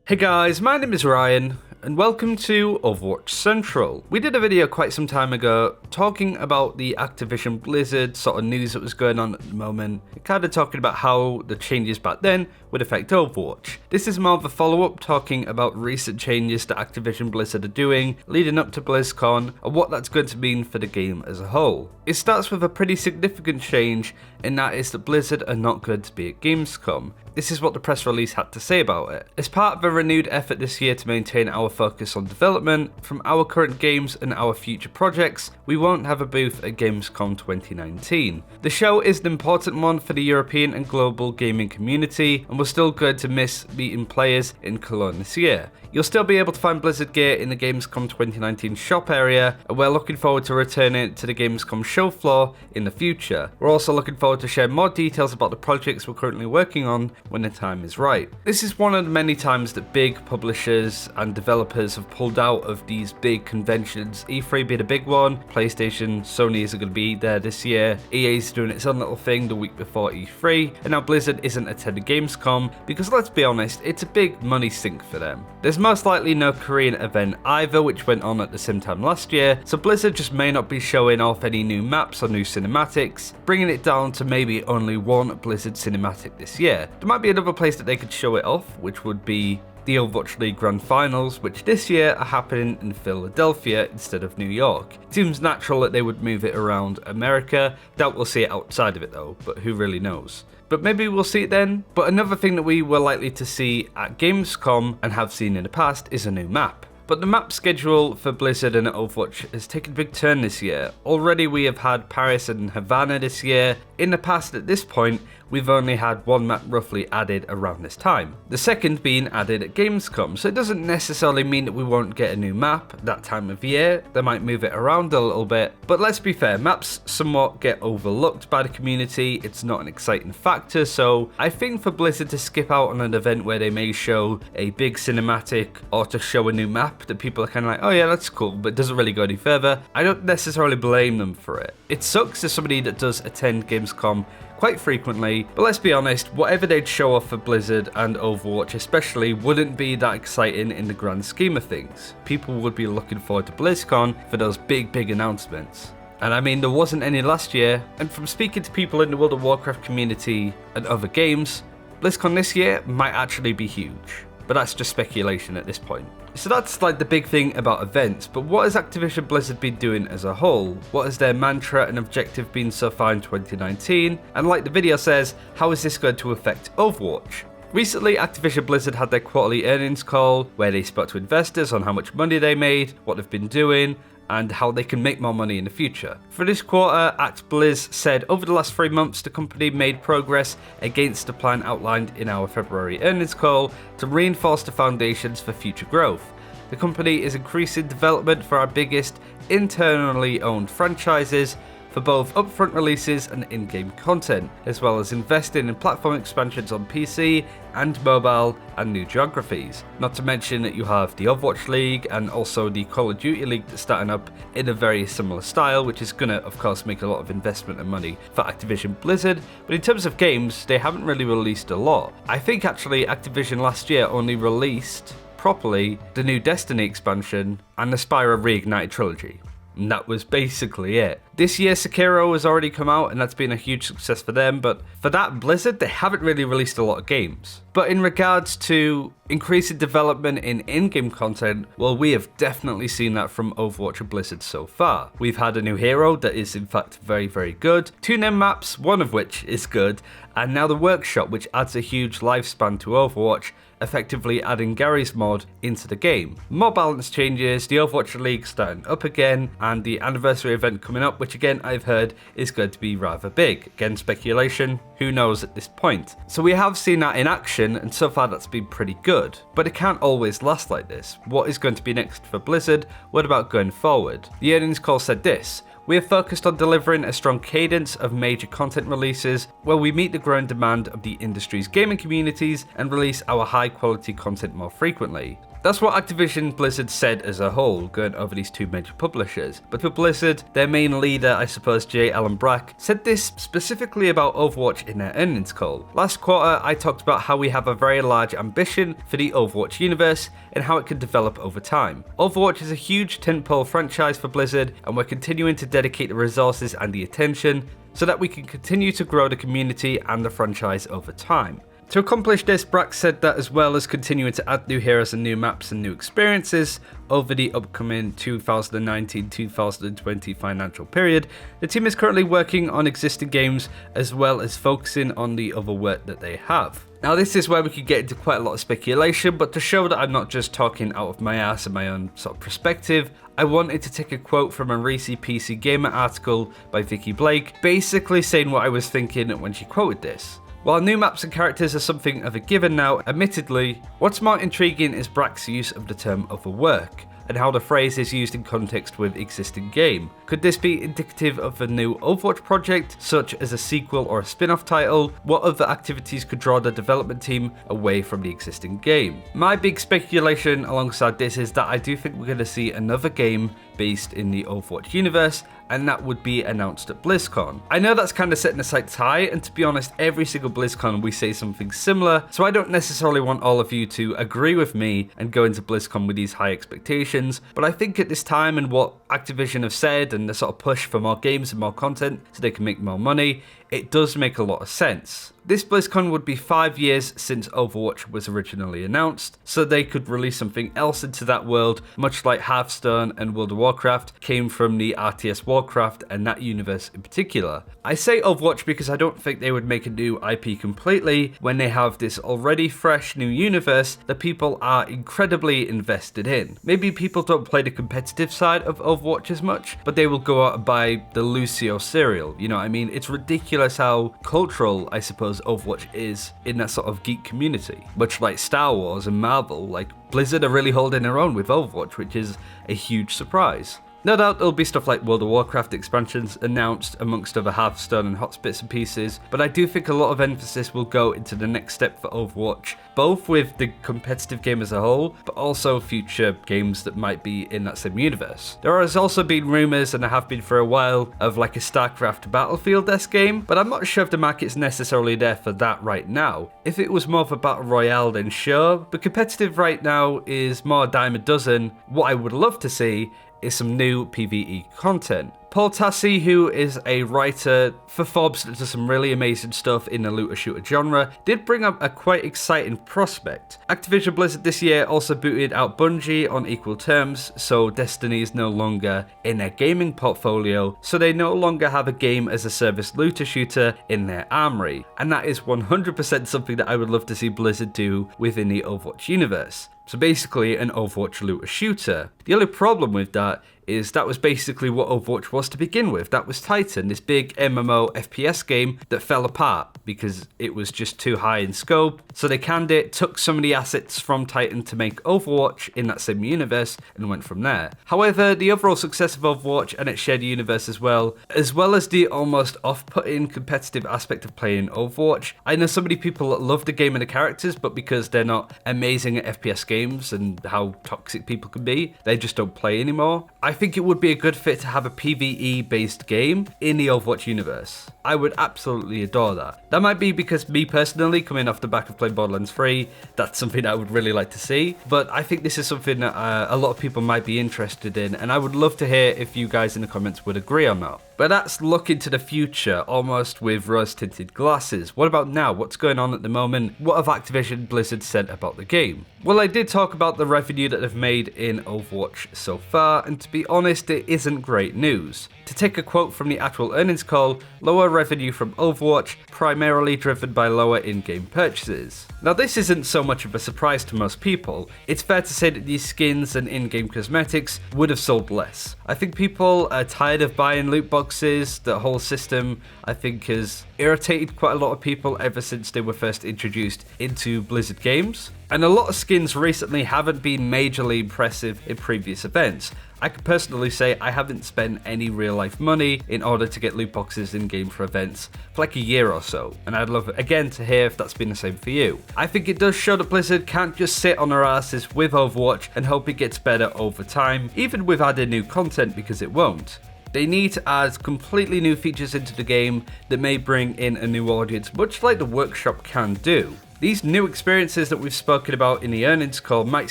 Hey guys, my name is Ryan, and welcome to Overwatch Central. We did a video quite some time ago talking about the Activision Blizzard sort of news that was going on at the moment, kind of talking about how the changes back then would affect Overwatch. This is more of a follow-up talking about recent changes that Activision Blizzard are doing leading up to BlizzCon and what that's going to mean for the game as a whole. It starts with a pretty significant change, and that is that Blizzard are not going to be at Gamescom. This is what the press release had to say about it. As part of a renewed effort this year to maintain our focus on development from our current games and our future projects, we won't have a booth at Gamescom 2019. The show is an important one for the European and global gaming community, and we're still going to miss meeting players in Cologne this year. You'll still be able to find Blizzard gear in the Gamescom 2019 shop area, and we're looking forward to returning to the Gamescom show floor in the future. We're also looking forward to share more details about the projects we're currently working on when the time is right. This is one of the many times that big publishers and developers have pulled out of these big conventions. E3 being a big one, PlayStation, Sony isn't going to be there this year, EA's doing its own little thing the week before E3, and now Blizzard isn't attending Gamescom because, let's be honest, it's a big money sink for them. There's most likely no Korean event either, which went on at the same time last year, so Blizzard just may not be showing off any new maps or new cinematics, bringing it down to maybe only one Blizzard cinematic this year. There might be another place that they could show it off, which would be the Overwatch League Grand Finals, which this year are happening in Philadelphia instead of New York. It seems natural that they would move it around America. Doubt we'll see it outside of it though, but who really knows. But maybe we'll see it then. But another thing that we were likely to see at Gamescom and have seen in the past is a new map. But the map schedule for Blizzard and Overwatch has taken a big turn this year. Already we have had Paris and Havana this year. In the past at this point, we've only had one map roughly added around this time. The second being added at Gamescom, so it doesn't necessarily mean that we won't get a new map that time of year. They might move it around a little bit, but let's be fair, maps somewhat get overlooked by the community. It's not an exciting factor, so I think for Blizzard to skip out on an event where they may show a big cinematic or to show a new map that people are kind of like, oh yeah, that's cool, but it doesn't really go any further, I don't necessarily blame them for it. It sucks as somebody that does attend Gamescom quite frequently, but let's be honest, whatever they'd show off for Blizzard and Overwatch especially wouldn't be that exciting in the grand scheme of things. People would be looking forward to BlizzCon for those big announcements. And I mean, there wasn't any last year, and from speaking to people in the World of Warcraft community and other games, BlizzCon this year might actually be huge. But that's just speculation at this point. So that's like the big thing about events, but what has Activision Blizzard been doing as a whole? What has their mantra and objective been so far in 2019? And like the video says, how is this going to affect Overwatch? Recently, Activision Blizzard had their quarterly earnings call where they spoke to investors on how much money they made, what they've been doing, and how they can make more money in the future. For this quarter, ActBlizz said over the last 3 months the company made progress against the plan outlined in our February earnings call to reinforce the foundations for future growth. The company is increasing development for our biggest internally owned franchises for both upfront releases and in-game content, as well as investing in platform expansions on PC and mobile and new geographies. Not to mention that you have the Overwatch League and also the Call of Duty League that's starting up in a very similar style, which is gonna of course make a lot of investment and money for Activision Blizzard. But in terms of games, they haven't really released a lot. I think actually Activision last year only released properly the new Destiny expansion and the Spyro Reignited trilogy. And that was basically it. This year Sekiro has already come out and that's been a huge success for them, but for that Blizzard, they haven't really released a lot of games. But in regards to increasing development in in-game content, well, we have definitely seen that from Overwatch and Blizzard so far. We've had a new hero that is in fact very good, 2 new maps, one of which is good, and now the workshop, which adds a huge lifespan to Overwatch, effectively adding Gary's mod into the game. More balance changes, the Overwatch League starting up again, and the anniversary event coming up, which again I've heard is going to be rather big. Again, speculation, who knows at this point. So we have seen that in action, and so far that's been pretty good. But it can't always last like this. What is going to be next for Blizzard? What about going forward? The earnings call said this: we are focused on delivering a strong cadence of major content releases where we meet the growing demand of the industry's gaming communities and release our high quality content more frequently. That's what Activision Blizzard said as a whole, going over these two major publishers. But for Blizzard, their main leader, I suppose J. Allen Brack, said this specifically about Overwatch in their earnings call. Last quarter, I talked about how we have a very large ambition for the Overwatch universe and how it can develop over time. Overwatch is a huge tentpole franchise for Blizzard, and we're continuing to dedicate the resources and the attention so that we can continue to grow the community and the franchise over time. To accomplish this, Brack said that as well as continuing to add new heroes and new maps and new experiences over the upcoming 2019-2020 financial period, the team is currently working on existing games as well as focusing on the other work that they have. Now this is where we could get into quite a lot of speculation, but to show that I'm not just talking out of my ass and my own sort of perspective, I wanted to take a quote from a recent PC Gamer article by Vicky Blake, basically saying what I was thinking when she quoted this. While new maps and characters are something of a given now, admittedly, what's more intriguing is Brack's use of the term overwork, and how the phrase is used in context with existing game. Could this be indicative of a new Overwatch project, such as a sequel or a spin-off title? What other activities could draw the development team away from the existing game? My big speculation alongside this is that I do think we're going to see another game based in the Overwatch universe, and that would be announced at BlizzCon. I know that's kind of setting the sights high, and to be honest, every single BlizzCon we say something similar, so I don't necessarily want all of you to agree with me and go into BlizzCon with these high expectations, but I think at this time and what Activision have said and the sort of push for more games and more content so they can make more money, it does make a lot of sense. This BlizzCon would be 5 years since Overwatch was originally announced, so they could release something else into that world, much like Hearthstone and World of Warcraft came from the RTS Warcraft and that universe in particular. I say Overwatch because I don't think they would make a new IP completely when they have this already fresh new universe that people are incredibly invested in. Maybe people don't play the competitive side of Overwatch as much, but they will go out and buy the Lucio cereal, you know what I mean? It's ridiculous how cultural, I suppose, Overwatch is in that sort of geek community. Much like Star Wars and Marvel, like Blizzard are really holding their own with Overwatch, which is a huge surprise. No doubt there'll be stuff like World of Warcraft expansions announced amongst other Hearthstone and HOTS bits and pieces, but I do think a lot of emphasis will go into the next step for Overwatch, both with the competitive game as a whole, but also future games that might be in that same universe. There has also been rumours, and there have been for a while, of like a StarCraft Battlefield-esque game, but I'm not sure if the market's necessarily there for that right now. If it was more of a Battle Royale, then sure, but competitive right now is more a dime a dozen. What I would love to see is some new PvE content. Paul Tassi, who is a writer for Forbes that does some really amazing stuff in the looter shooter genre, did bring up a quite exciting prospect. Activision Blizzard this year also booted out Bungie on equal terms, so Destiny is no longer in their gaming portfolio, so they no longer have a game as a service looter shooter in their armory, and that is 100% something that I would love to see Blizzard do within the Overwatch universe. So basically an Overwatch looter shooter. The only problem with that is that was basically what Overwatch was to begin with. That was Titan, this big MMO FPS game that fell apart because it was just too high in scope. So they canned it, took some of the assets from Titan to make Overwatch in that same universe and went from there. However, the overall success of Overwatch and its shared universe as well as the almost off-putting competitive aspect of playing Overwatch. I know so many people that love the game and the characters, but because they're not amazing at FPS games and how toxic people can be, they just don't play anymore. I think it would be a good fit to have a PvE based game in the Overwatch universe. I would absolutely adore that. That might be because me personally, coming off the back of playing Borderlands 3, that's something I would really like to see, but I think this is something that a lot of people might be interested in, and I would love to hear if you guys in the comments would agree or not. But that's looking to the future, almost with rose-tinted glasses. What about now? What's going on at the moment? What have Activision Blizzard said about the game? Well, I did talk about the revenue that they've made in Overwatch so far, and to be honest, it isn't great news. To take a quote from the actual earnings call, lower revenue from Overwatch, primarily driven by lower in-game purchases. Now this isn't so much of a surprise to most people. It's fair to say that these skins and in-game cosmetics would have sold less. I think people are tired of buying loot boxes boxes, the whole system, I think has irritated quite a lot of people ever since they were first introduced into Blizzard games. And a lot of skins recently haven't been majorly impressive in previous events. I can personally say I haven't spent any real life money in order to get loot boxes in game for events for like a year or so, and I'd love again to hear if that's been the same for you. I think it does show that Blizzard can't just sit on their asses with Overwatch and hope it gets better over time, even with added new content, because it won't. They need to add completely new features into the game that may bring in a new audience, much like the workshop can do. These new experiences that we've spoken about in the earnings call might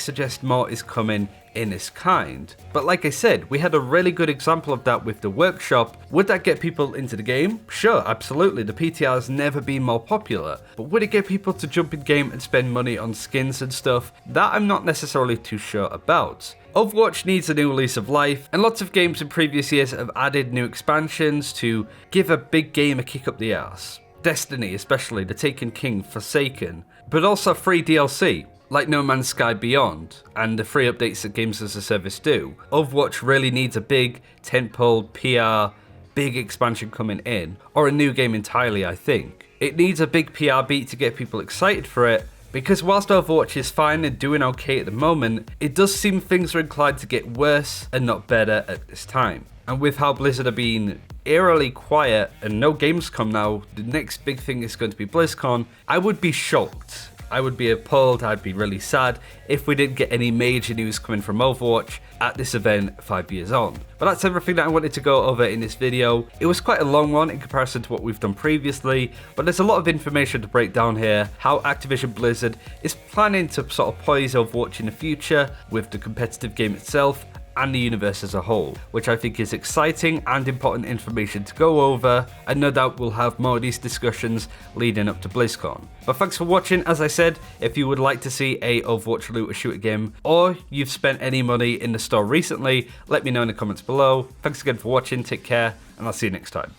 suggest more is coming in this kind. But like I said, we had a really good example of that with the workshop. Would that get people into the game? Sure, absolutely. The PTR has never been more popular. But would it get people to jump in game and spend money on skins and stuff? That I'm not necessarily too sure about. Overwatch needs a new lease of life, and lots of games in previous years have added new expansions to give a big game a kick up the arse. Destiny especially, the Taken King, Forsaken, but also free DLC, like No Man's Sky Beyond, and the free updates that Games as a Service do. Overwatch really needs a big tentpole PR, big expansion coming in, or a new game entirely, I think. It needs a big PR beat to get people excited for it, because whilst Overwatch is fine and doing okay at the moment, it does seem things are inclined to get worse and not better at this time. And with how Blizzard are being eerily quiet and no Gamescom now, the next big thing is going to be BlizzCon, I would be shocked. I would be appalled, I'd be really sad if we didn't get any major news coming from Overwatch at this event 5 years on. But that's everything that I wanted to go over in this video. It was quite a long one in comparison to what we've done previously, but there's a lot of information to break down here, how Activision Blizzard is planning to sort of poise Overwatch in the future with the competitive game itself and the universe as a whole, which I think is exciting and important information to go over, and no doubt we'll have more of these discussions leading up to BlizzCon. But thanks for watching. As I said, if you would like to see a Overwatch Loop or shooter game, or you've spent any money in the store recently, let me know in the comments below. Thanks again for watching, take care, and I'll see you next time.